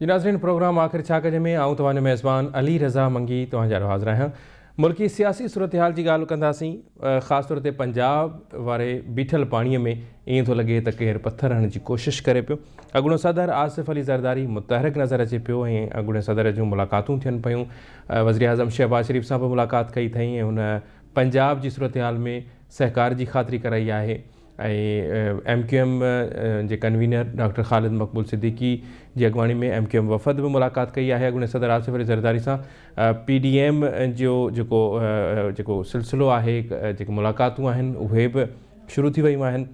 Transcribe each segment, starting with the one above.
जी नाज़रीन, प्रोग्राम आख़िर छा कजे में आऊं तव्हांजो मेज़बान अली रज़ा मंगी तव्हांजा हाज़िर आहियां। मुल्की सियासी सूरत हाल जी ॻाल्हि कंदासीं, ख़ासि तौर ते पंजाब वारे बीठल पाणीअ में ईअं थो लॻे त केरु पथर हणण जी कोशिशि करे पियो। अॻूणो सदर आसिफ अली ज़रदारी मुतहरिक नज़र अचे पियो ऐं अॻूणे सदर जूं मुलाक़ातूं थियनि पियूं। वज़ीर आज़म शहबाज शरीफ़ सां बि मुलाक़ात कई अथई ऐं हुन पंजाब जी सूरत हाल में सहकार जी ख़ातिरी कराई आहे। MQM जे कन्वीनर डॉक्टर ख़ालिद मक़बूल सिद्दीकी जी अॻवानी में MQM वफ़द भी मुलाक़ात कई आहे अॻूणे सदर आसिफ अली ज़रदारी सां। PDM जो जेको सिलसिलो आहे, जेके मुलाक़ातूं आहिनि उहे बि शुरू थी वयूं आहिनि।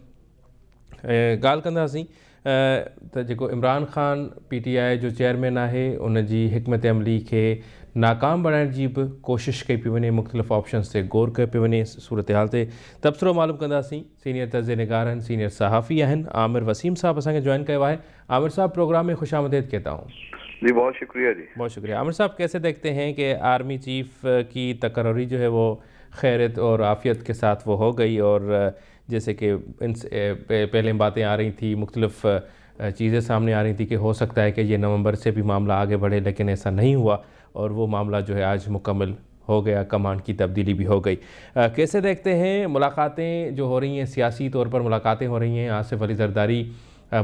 ॻाल्हि कंदासीं त जेको इमरान ख़ान PTI जो चेयरमैन आहे उन जी हिकमत अमली खे नाकाम बणाइण जी बि कोशिशि कई पई वञे, मुख़्तलिफ़ ऑप्शन्स ते गौर कयो पियो वञे। सूरत हाल ते तबसरो मालूम कंदासीं। सीनियर तर्ज़ निगार आहिनि, सीनियर सहाफ़ी आहिनि, आमिर वसीम साहब असांखे जॉइन कयो आहे। आमिर साहब, प्रोग्राम में खुश आमदीद कहता हूँ। जी बहुत शुक्रिया जी। बहुत शुक्रिया। आमिर साहब, कैसे देखते हैं कि आर्मी चीफ़ की तकर्री जो है वो खैरियत और आफ़ियत के साथ वो हो गई, और जैसे कि पहले बातें आ रही थी, मुख्तलिफ़ चीज़ें सामने आ रही थी कि हो सकता है कि ये नवंबर से भी मामला आगे बढ़े, लेकिन ऐसा नहीं हुआ और वो मामला जो है आज मुकम्मल हो गया, कमान की तब्दीली भी हो गई। कैसे देखते हैं मुलाकातें जो हो रही हैं, सियासी तौर पर मुलाकातें हो रही हैं, आसिफ अली ज़रदारी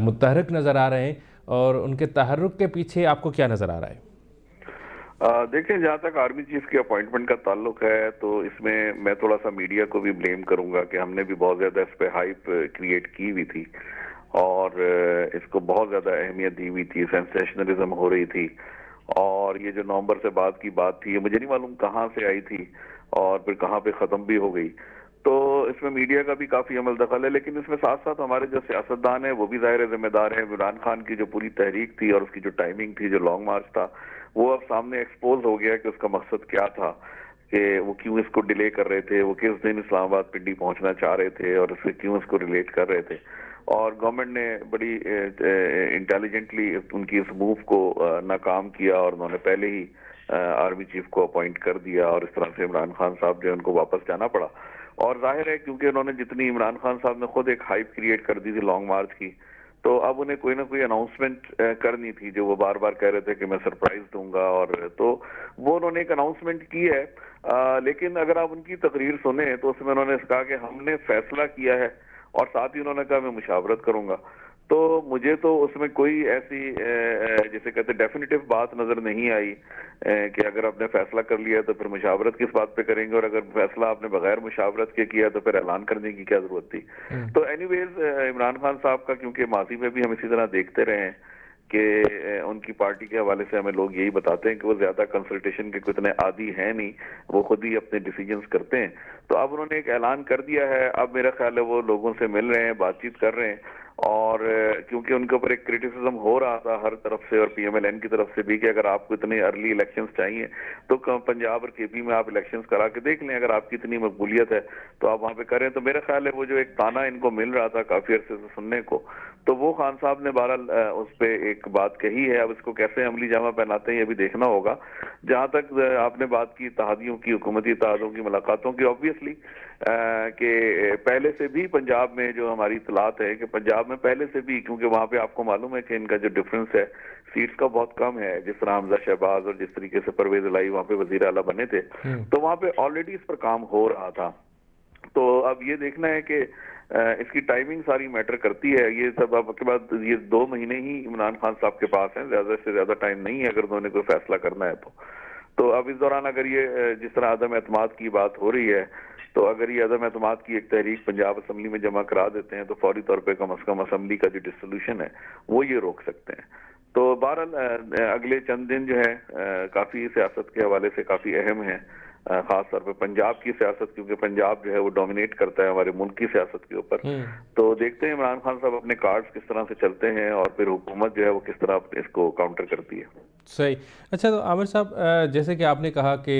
मुतहरिक नज़र आ रहे हैं, और उनके तहर्रुक के पीछे आपको क्या नज़र आ रहा है? देखें, जहाँ तक आर्मी चीफ की अपॉइंटमेंट का ताल्लुक है तो इसमें मैं थोड़ा सा मीडिया को भी ब्लेम करूंगा कि हमने भी बहुत ज़्यादा इस पे हाइप क्रिएट की हुई थी और इसको बहुत ज़्यादा अहमियत दी हुई थी, सेंसेशनलिज्म हो रही थी। और ये जो नवंबर से बाद की बात थी, ये मुझे नहीं मालूम कहाँ से आई थी और फिर कहाँ पे ख़त्म भी हो गई। तो इसमें मीडिया का भी काफ़ी अमल दखल है, लेकिन इसमें साथ साथ हमारे जो सियासतदान हैं वो भी ज़ाहिर जिम्मेदार हैं। इमरान खान की जो पूरी तहरीक थी और उसकी जो टाइमिंग थी, जो लॉन्ग मार्च था, वो अब सामने एक्सपोज हो गया कि उसका मकसद क्या था, कि वो क्यों इसको डिले कर रहे थे, वो किस दिन इस्लामाबाद पिंडी पहुंचना चाह रहे थे और इससे क्यों इसको रिलेट कर रहे थे। और गवर्नमेंट ने बड़ी इंटेलिजेंटली उनकी इस मूव को नाकाम किया और उन्होंने पहले ही आर्मी चीफ को अपॉइंट कर दिया और इस तरह से इमरान खान साहब जो है उनको वापस जाना पड़ा। और जाहिर है क्योंकि उन्होंने जितनी, इमरान खान साहब ने खुद एक हाइप क्रिएट कर दी थी लॉन्ग मार्च की, तो अब उन्हें कोई ना कोई अनाउंसमेंट करनी थी, जो वो बार बार कह रहे थे कि मैं सरप्राइज दूंगा, और तो वो उन्होंने एक अनाउंसमेंट की है। लेकिन अगर आप उनकी तकरीर सुने तो उसमें उन्होंने कहा कि हमने फैसला किया है और साथ ही उन्होंने कहा मैं मुशावरत करूंगा। तो मुझे तो उसमें कोई ऐसी जैसे कहते डेफिनेटिव बात नजर नहीं आई कि अगर आपने फैसला कर लिया तो फिर मुशावरत किस बात पे करेंगे, और अगर फैसला आपने बगैर मुशावरत के किया तो फिर ऐलान करने की क्या जरूरत थी। तो एनीवेज इमरान खान साहब का, क्योंकि माजी में भी हम इसी तरह देखते रहे हैं कि उनकी पार्टी के हवाले से हमें लोग यही बताते हैं कि वो ज्यादा कंसल्टेशन के कितने आदी हैं नहीं, वो खुद ही अपने डिसीजंस करते हैं। तो अब उन्होंने एक ऐलान कर दिया है, अब मेरा ख्याल है वो लोगों से मिल रहे हैं, बातचीत कर रहे हैं। और क्योंकि उनके ऊपर एक क्रिटिसिज्म हो रहा था हर तरफ से और PMLN की तरफ से भी कि अगर आपको इतने अर्ली इलेक्शंस चाहिए तो पंजाब और KP में आप इलेक्शंस करा के देख लें, अगर आपकी इतनी मकबूलियत है तो आप वहाँ पे करें। तो मेरा ख्याल है वो जो एक ताना इनको मिल रहा था काफी अरसे से सुनने को, तो वो खान साहब ने बहरहाल उस पर एक बात कही है। अब इसको कैसे अमली जामा पहनाते हैं ये भी देखना होगा। जहाँ तक आपने बात की इत्तेहादियों की, हुकूमती इत्तेहादों की मुलाकातों की, ऑब्वियसली कि पहले से भी पंजाब में जो हमारी इतलात है कि पंजाब में पहले से भी, क्योंकि वहाँ पे आपको मालूम है कि इनका जो डिफरेंस है सीट्स का बहुत कम है, जिस तरह हमजा शहबाज और जिस तरीके से परवेज इलाही वहाँ पे वजीर आला बने थे, तो वहाँ पे ऑलरेडी इस पर काम हो रहा था। तो अब ये देखना है कि इसकी टाइमिंग सारी मैटर करती है। ये सब अब के बाद ये 2 महीने ही इमरान खान साहब के पास हैं, ज्यादा से ज्यादा टाइम नहीं है अगर उन्होंने कोई फैसला करना है तो अब इस दौरान अगर ये जिस तरह अदम एतमाद की बात हो रही है, तो अगर ये अदम एतमाद की एक तहरीक पंजाब असम्बली में जमा करा देते हैं तो फौरी तौर पे कम से कम असम्बली का जो डिसोल्यूशन है वो ये रोक सकते हैं। तो बहरहाल अगले चंद दिन जो है काफी सियासत के हवाले से काफी अहम है, खास तौर पे पंजाब की सियासत, क्योंकि पंजाब जो है वो डोमिनेट करता है हमारे मुल्क की सियासत के ऊपर। तो देखते हैं इमरान खान साहब अपने कार्ड्स किस तरह से चलते हैं और फिर हुकूमत जो है वो किस तरह इसको काउंटर करती है। सही। अच्छा, तो आमिर साहब, जैसे कि आपने कहा कि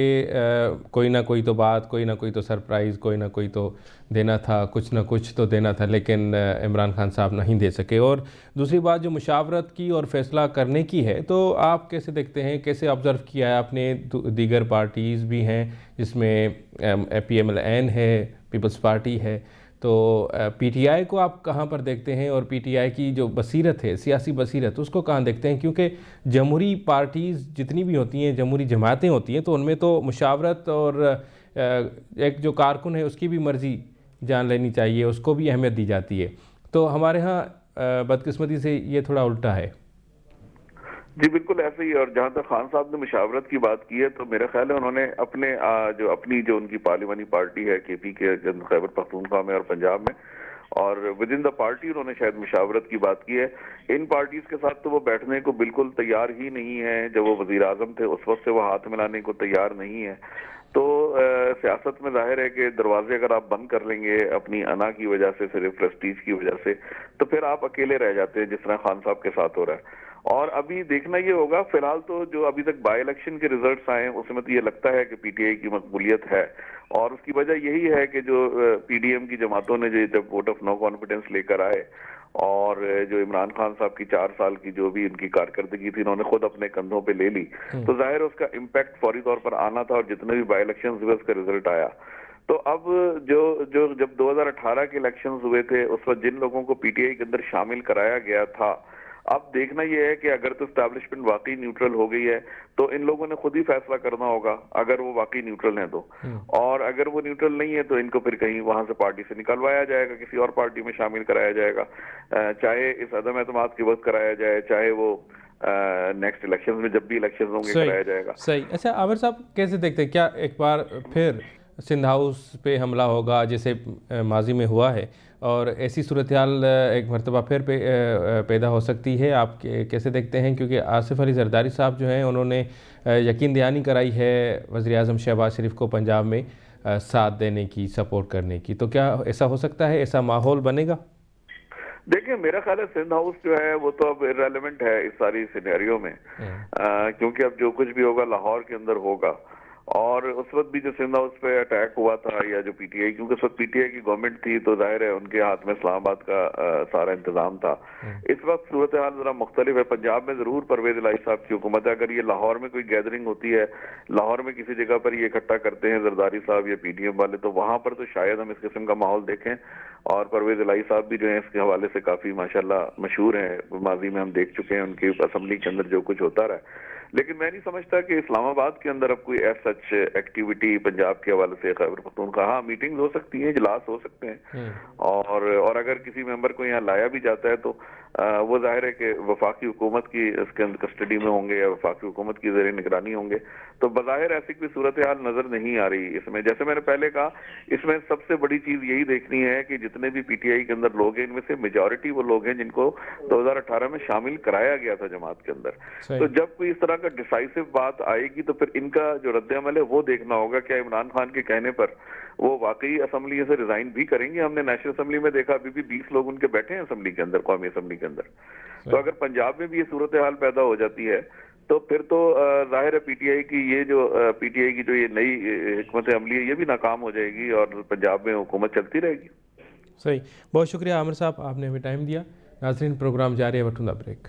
कोई ना कोई तो बात, कोई ना कोई तो सरप्राइज़, कोई ना कोई तो देना था, कुछ ना कुछ तो देना था, लेकिन इमरान खान साहब नहीं दे सके। और दूसरी बात जो मुशावरत की और फैसला करने की है, तो आप कैसे देखते हैं, कैसे ऑब्ज़र्व किया है आपने? दीगर पार्टीज़ भी हैं जिसमें PMLN है, पीपल्स पार्टी है, تو پی ٹی آئی کو آپ کہاں پر دیکھتے ہیں اور پی ٹی آئی کی جو بصیرت ہے، سیاسی بصیرت، اس کو کہاں دیکھتے ہیں؟ کیونکہ جمہوری پارٹیز جتنی بھی ہوتی ہیں، جمہوری جماعتیں ہوتی ہیں، تو ان میں تو مشاورت اور ایک جو کارکن ہے اس کی بھی مرضی جان لینی چاہیے، اس کو بھی اہمیت دی جاتی ہے۔ تو ہمارے ہاں بدقسمتی سے یہ تھوڑا الٹا ہے۔ جی بالکل ایسے ہی، اور جہاں تک خان صاحب نے مشاورت کی بات کی ہے تو میرا خیال ہے انہوں نے اپنی جو ان کی پارلیمانی پارٹی ہے کے پی کے خیبر پختونخوا میں اور پنجاب میں، اور ود ان دا پارٹی انہوں نے شاید مشاورت کی بات کی ہے۔ ان پارٹیز کے ساتھ تو وہ بیٹھنے کو بالکل تیار ہی نہیں ہے، جب وہ وزیر اعظم تھے اس وقت سے وہ ہاتھ ملانے کو تیار نہیں ہے۔ تو سیاست میں ظاہر ہے کہ دروازے اگر آپ بند کر لیں گے اپنی انا کی وجہ سے، صرف پریسٹیج کی وجہ سے، تو پھر آپ اکیلے رہ جاتے ہیں، جس طرح خان صاحب کے ساتھ ہو رہا ہے۔ اور ابھی دیکھنا یہ ہوگا، فی الحال تو جو ابھی تک بائی الیکشن کے ریزلٹس آئے ہیں اس میں تو یہ لگتا ہے کہ پی ٹی آئی کی مقبولیت ہے، اور اس کی وجہ یہی ہے کہ جو پی ڈی ایم کی جماعتوں نے جو جب ووٹ آف نو کانفیڈنس لے کر آئے، اور جو عمران خان صاحب کی 4 سال کی جو بھی ان کی کارکردگی تھی انہوں نے خود اپنے کندھوں پہ لے لی، تو ظاہر ہے اس کا امپیکٹ فوری طور پر آنا تھا، اور جتنے بھی بائی الیکشن ہوئے اس کا رزلٹ آیا۔ تو اب جب 2018 کے الیکشنز ہوئے تھے اس وقت جن لوگوں کو پی ٹی آئی کے اندر شامل کرایا گیا تھا، اب دیکھنا یہ ہے کہ اگر تو اسٹیبلشمنٹ واقعی نیوٹرل ہو گئی ہے تو ان لوگوں نے خود ہی فیصلہ کرنا ہوگا، اگر وہ واقعی نیوٹرل ہیں تو، اور اگر وہ نیوٹرل نہیں ہے تو ان کو پھر کہیں وہاں سے پارٹی سے نکلوایا جائے گا، کسی اور پارٹی میں شامل کرایا جائے گا، چاہے اس عدم اعتماد کے وقت کرایا جائے، چاہے وہ نیکسٹ الیکشنز میں جب بھی الیکشنز ہوں گے کرایا جائے گا۔ صحیح۔ اچھا عامر صاحب کیسے دیکھتے ہیں، کیا ایک بار پھر سندھ ہاؤس پہ حملہ ہوگا جیسے ماضی میں ہوا ہے، اور ایسی صورتحال ایک مرتبہ پھر پیدا ہو سکتی ہے؟ آپ کیسے دیکھتے ہیں؟ کیونکہ آصف علی زرداری صاحب جو ہیں انہوں نے یقین دہانی کرائی ہے وزیر اعظم شہباز شریف کو پنجاب میں ساتھ دینے کی، سپورٹ کرنے کی، تو کیا ایسا ہو سکتا ہے، ایسا ماحول بنے گا؟ دیکھیں میرا خیال ہے سندھ ہاؤس جو ہے وہ تو اب ارریلیونٹ ہے اس ساری سینیریو میں، کیونکہ اب جو کچھ بھی ہوگا لاہور کے اندر ہوگا، اور اس وقت بھی جو سندھ ہاؤس پہ اٹیک ہوا تھا، یا جو پی ٹی آئی، کیونکہ اس وقت پی ٹی آئی کی گورنمنٹ تھی تو ظاہر ہے ان کے ہاتھ میں اسلام آباد کا سارا انتظام تھا۔ اس وقت صورتحال ذرا مختلف ہے، پنجاب میں ضرور پرویز الہی صاحب کی حکومت ہے، اگر یہ لاہور میں کوئی گیدرنگ ہوتی ہے، لاہور میں کسی جگہ پر یہ اکٹھا کرتے ہیں زرداری صاحب یا پی ڈی ایم والے، تو وہاں پر تو شاید ہم اس قسم کا ماحول دیکھیں، اور پرویز الہی صاحب بھی جو ہیں اس کے حوالے سے کافی ماشاءاللہ مشہور ہیں، ماضی میں ہم دیکھ چکے ہیں ان کی اسمبلی کے اندر جو کچھ ہوتا رہا ہے۔ لیکن میں نہیں سمجھتا کہ اسلام آباد کے اندر اب کوئی ایس سچ ایکٹیویٹی پنجاب کے حوالے سے خیبر پختونخوا، ہاں میٹنگز ہو سکتی ہیں، اجلاس ہو سکتے ہیں، اور اگر کسی ممبر کو یہاں لایا بھی جاتا ہے تو وہ ظاہر ہے کہ وفاقی حکومت کی اس کے اندر کسٹڈی میں ہوں گے یا وفاقی حکومت کی زیر نگرانی ہوں گے، تو بظاہر ایسی کوئی صورتحال نظر نہیں آ رہی اس میں۔ جیسے میں نے پہلے کہا، اس میں سب سے بڑی چیز یہی دیکھنی ہے کہ جتنے بھی پی ٹی آئی کے اندر لوگ ہیں ان میں سے میجورٹی وہ لوگ ہیں جن کو 2018 میں شامل کرایا گیا تھا جماعت کے اندر، تو جب کوئی اس طرح کا ڈیسائیسو بات آئے گی تو پھر ان کا جو رد عمل ہے وہ دیکھنا ہوگا، کیا عمران خان کے کہنے پر وہ واقعی اسمبلی سے ریزائن بھی کریں گے؟ ہم نے نیشنل اسمبلی میں دیکھا ابھی بھی 20 لوگ ان کے بیٹھے ہیں اسمبلی کے اندر، قومی اسمبلی کے اندر۔ تو اگر پنجاب میں بھی یہ صورتحال پیدا ہو جاتی ہے تو پھر تو ظاہر ہے پی ٹی آئی کی یہ نئی حکمت عملی ہے یہ بھی ناکام ہو جائے گی، اور پنجاب میں حکومت چلتی رہے گی۔ صحیح، بہت شکریہ عامر صاحب، آپ نے ہمیں ٹائم دیا۔ ناظرین پروگرام جاری ہے، وٹھنڈا بریک۔